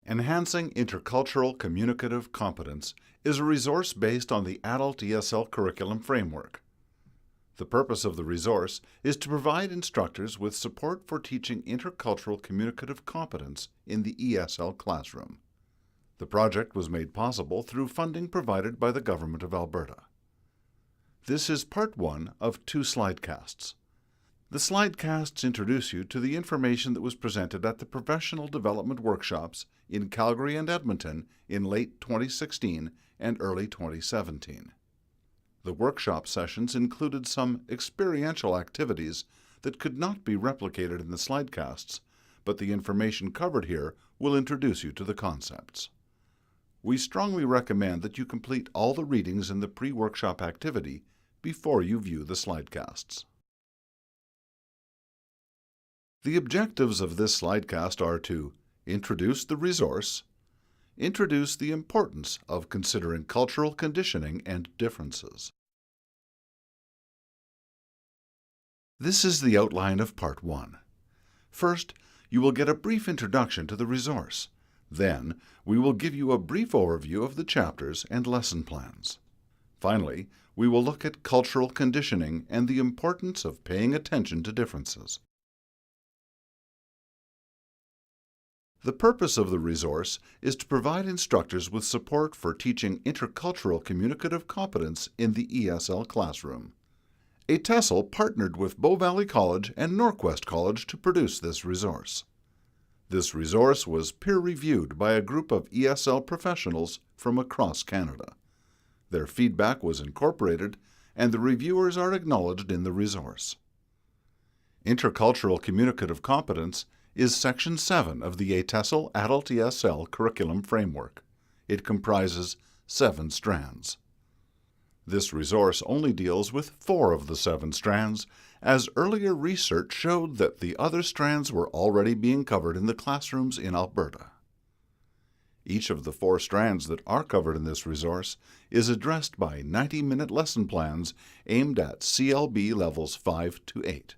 Enhancing Intercultural Communicative Competence is a resource based on the Adult ESL Curriculum Framework. The purpose of the resource is to provide instructors with support for teaching intercultural communicative competence in the ESL classroom. The project was made possible through funding provided by the Government of Alberta. This is part 1 of 2 Slidecasts. The Slidecasts introduce you to the information that was presented at the Professional Development Workshops in Calgary and Edmonton in late 2016 and early 2017. The workshop sessions included some experiential activities that could not be replicated in the Slidecasts, but the information covered here will introduce you to the concepts. We strongly recommend that you complete all the readings in the pre-workshop activity before you view the Slidecasts. The objectives of this Slidecast are to introduce the resource, introduce the importance of considering cultural conditioning and differences. This is the outline of Part 1. First, you will get a brief introduction to the resource. Then, we will give you a brief overview of the chapters and lesson plans. Finally, we will look at cultural conditioning and the importance of paying attention to differences. The purpose of the resource is to provide instructors with support for teaching intercultural communicative competence in the ESL classroom. TESL partnered with Bow Valley College and Norquest College to produce this resource. This resource was peer-reviewed by a group of ESL professionals from across Canada. Their feedback was incorporated, and the reviewers are acknowledged in the resource. Intercultural communicative competence is Section 7 of the TESL Adult ESL Curriculum Framework. It comprises 7 strands. This resource only deals with 4 of the 7 strands, as earlier research showed that the other strands were already being covered in the classrooms in Alberta. Each of the 4 strands that are covered in this resource is addressed by 90-minute lesson plans aimed at CLB levels 5 to 8.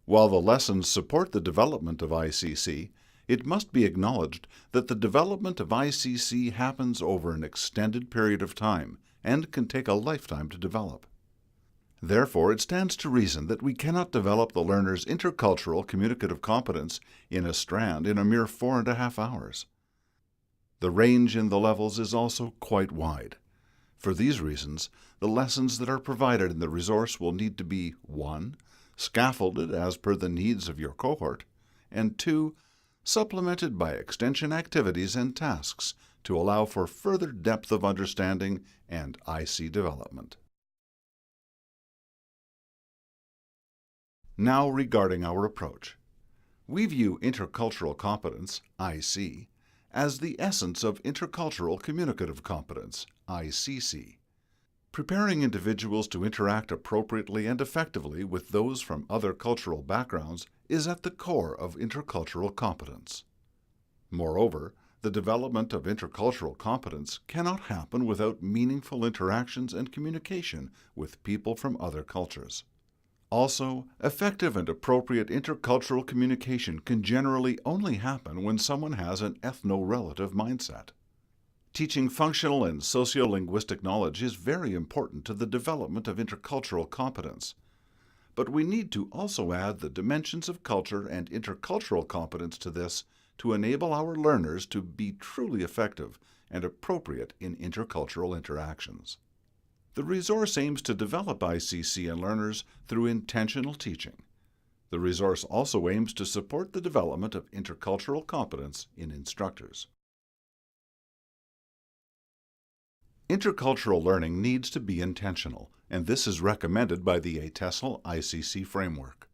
While the lessons support the development of ICC, it must be acknowledged that the development of ICC happens over an extended period of time and can take a lifetime to develop. Therefore, it stands to reason that we cannot develop the learner's intercultural communicative competence in a strand in a mere 4.5 hours. The range in the levels is also quite wide. For these reasons, the lessons that are provided in the resource will need to be 1. Scaffolded as per the needs of your cohort, and 2. Supplemented by extension activities and tasks to allow for further depth of understanding and IC development. Now regarding our approach. We view intercultural competence, IC, as the essence of intercultural communicative competence, ICC. Preparing individuals to interact appropriately and effectively with those from other cultural backgrounds is at the core of intercultural competence. Moreover, the development of intercultural competence cannot happen without meaningful interactions and communication with people from other cultures. Also, effective and appropriate intercultural communication can generally only happen when someone has an ethno-relative mindset. Teaching functional and sociolinguistic knowledge is very important to the development of intercultural competence. But we need to also add the dimensions of culture and intercultural competence to this to enable our learners to be truly effective and appropriate in intercultural interactions. The resource aims to develop ICC in learners through intentional teaching. The resource also aims to support the development of intercultural competence in instructors. Intercultural learning needs to be intentional, and this is recommended by the TESL ICC framework.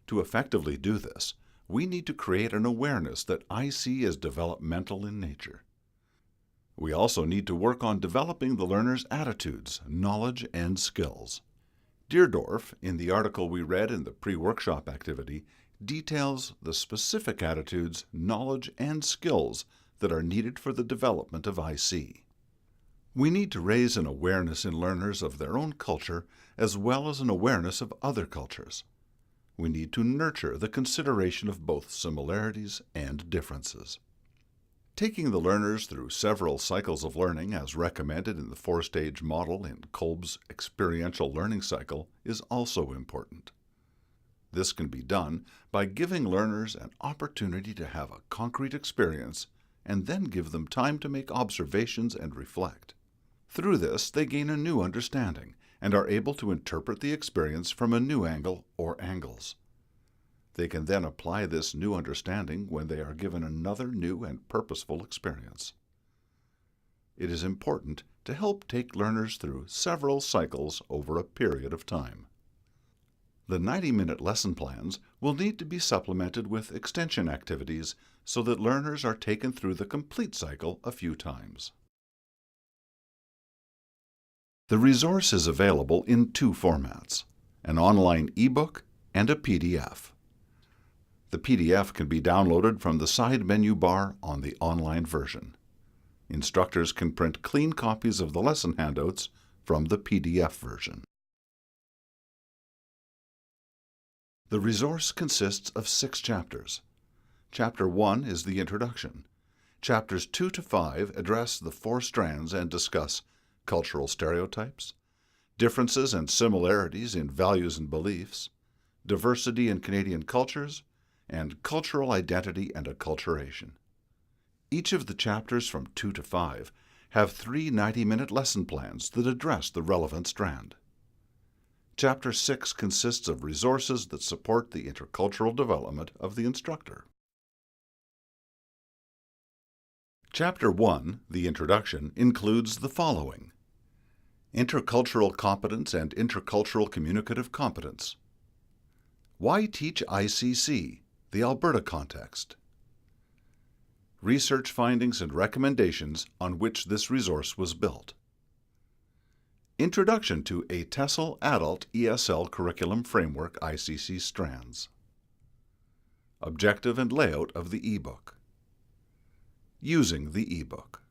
To effectively do this, we need to create an awareness that IC is developmental in nature. We also need to work on developing the learner's attitudes, knowledge, and skills. Deerdorf, in the article we read in the pre-workshop activity, details the specific attitudes, knowledge, and skills that are needed for the development of IC. We need to raise an awareness in learners of their own culture as well as an awareness of other cultures. We need to nurture the consideration of both similarities and differences. Taking the learners through several cycles of learning as recommended in the four-stage model in Kolb's experiential learning cycle is also important. This can be done by giving learners an opportunity to have a concrete experience and then give them time to make observations and reflect. Through this, they gain a new understanding and are able to interpret the experience from a new angle or angles. They can then apply this new understanding when they are given another new and purposeful experience. It is important to help take learners through several cycles over a period of time. The 90-minute lesson plans will need to be supplemented with extension activities so that learners are taken through the complete cycle a few times. The resource is available in two formats, an online ebook and a PDF. The PDF can be downloaded from the side menu bar on the online version. Instructors can print clean copies of the lesson handouts from the PDF version. The resource consists of 6 chapters. Chapter 1 is the introduction. Chapters 2 to 5 address the 4 strands and discuss cultural stereotypes, differences and similarities in values and beliefs, diversity in Canadian cultures, and cultural identity and acculturation. Each of the chapters from 2 to 5 have 3 90-minute lesson plans that address the relevant strand. Chapter 6 consists of resources that support the intercultural development of the instructor. Chapter 1, the introduction, includes the following: Intercultural competence and intercultural communicative competence. Why teach ICC? The Alberta context. Research findings and recommendations on which this resource was built. Introduction to a TESOL Adult ESL Curriculum Framework ICC strands. Objective and layout of the e-book. Using the e-book.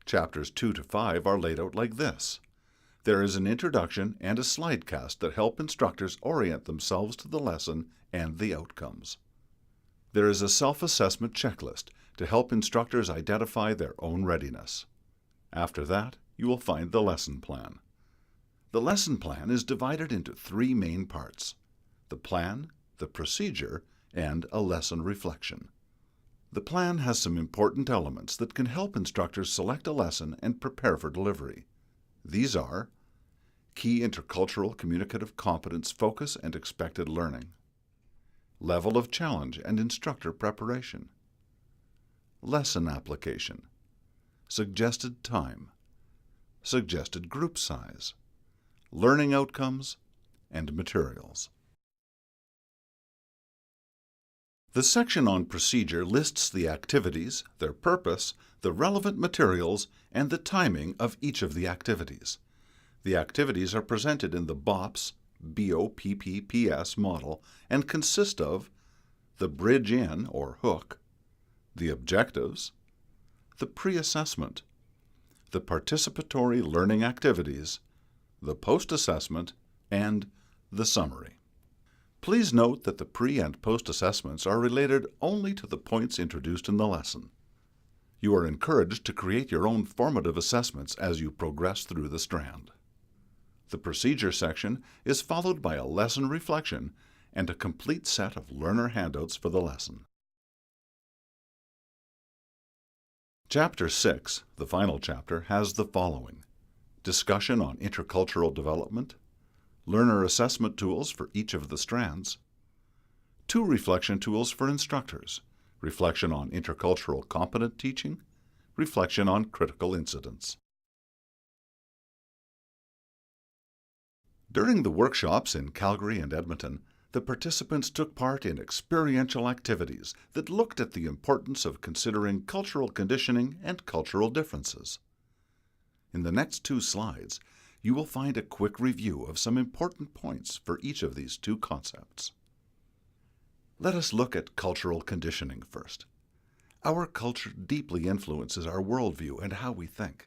Chapters 2 to 5 are laid out like this. There is an introduction and a slidecast that help instructors orient themselves to the lesson and the outcomes. There is a self-assessment checklist to help instructors identify their own readiness. After that, you will find the lesson plan. The lesson plan is divided into 3 main parts: the plan, the procedure, and a lesson reflection. The plan has some important elements that can help instructors select a lesson and prepare for delivery. These are key intercultural communicative competence focus and expected learning, level of challenge and instructor preparation, lesson application, suggested time, suggested group size, learning outcomes, and materials. The section on procedure lists the activities, their purpose, the relevant materials, and the timing of each of the activities. The activities are presented in the BOPS BOPPPS model and consist of the bridge-in or hook, the objectives, the pre-assessment, the participatory learning activities, the post-assessment, and the summary. Please note that the pre- and post-assessments are related only to the points introduced in the lesson. You are encouraged to create your own formative assessments as you progress through the strand. The procedure section is followed by a lesson reflection and a complete set of learner handouts for the lesson. Chapter 6, the final chapter, has the following: discussion on intercultural development, learner assessment tools for each of the strands, 2 reflection tools for instructors, reflection on intercultural competent teaching, reflection on critical incidents. During the workshops in Calgary and Edmonton, the participants took part in experiential activities that looked at the importance of considering cultural conditioning and cultural differences. In the next 2 slides, you will find a quick review of some important points for each of these 2 concepts. Let us look at cultural conditioning first. Our culture deeply influences our worldview and how we think.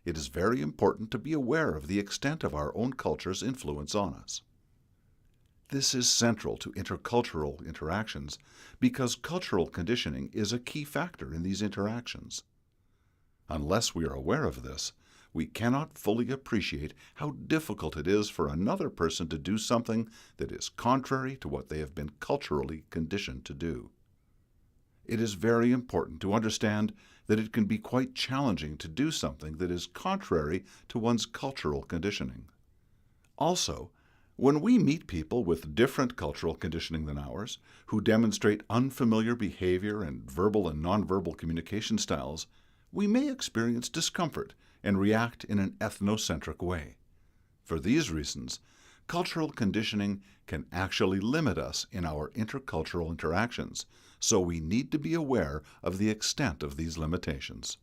It is very important to be aware of the extent of our own culture's influence on us. This is central to intercultural interactions because cultural conditioning is a key factor in these interactions. Unless we are aware of this, we cannot fully appreciate how difficult it is for another person to do something that is contrary to what they have been culturally conditioned to do. It is very important to understand that it can be quite challenging to do something that is contrary to one's cultural conditioning. Also, when we meet people with different cultural conditioning than ours, who demonstrate unfamiliar behavior and verbal and nonverbal communication styles, we may experience discomfort and react in an ethnocentric way. For these reasons, cultural conditioning can actually limit us in our intercultural interactions, so we need to be aware of the extent of these limitations.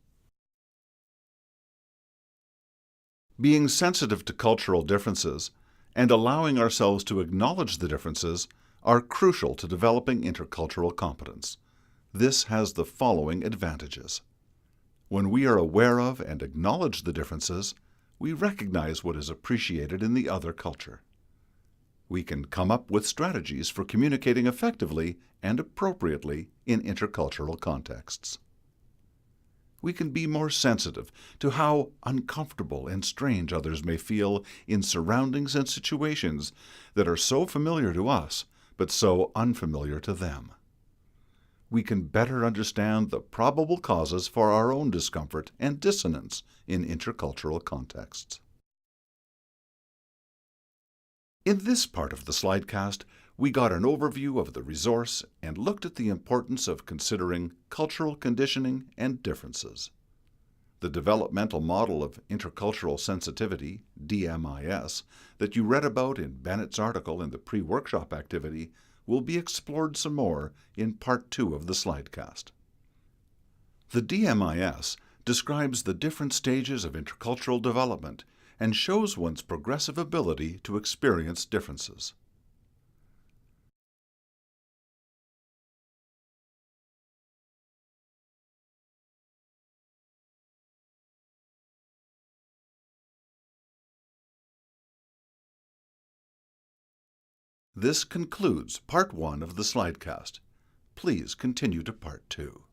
Being sensitive to cultural differences and allowing ourselves to acknowledge the differences are crucial to developing intercultural competence. This has the following advantages. When we are aware of and acknowledge the differences, we recognize what is appreciated in the other culture. We can come up with strategies for communicating effectively and appropriately in intercultural contexts. We can be more sensitive to how uncomfortable and strange others may feel in surroundings and situations that are so familiar to us, but so unfamiliar to them. We can better understand the probable causes for our own discomfort and dissonance in intercultural contexts. In this part of the Slidecast, we got an overview of the resource and looked at the importance of considering cultural conditioning and differences. The developmental model of intercultural sensitivity, DMIS, that you read about in Bennett's article in the pre-workshop activity will be explored some more in Part 2 of the Slidecast. The DMIS describes the different stages of intercultural development and shows one's progressive ability to experience differences. This concludes Part 1 of the Slidecast. Please continue to Part 2.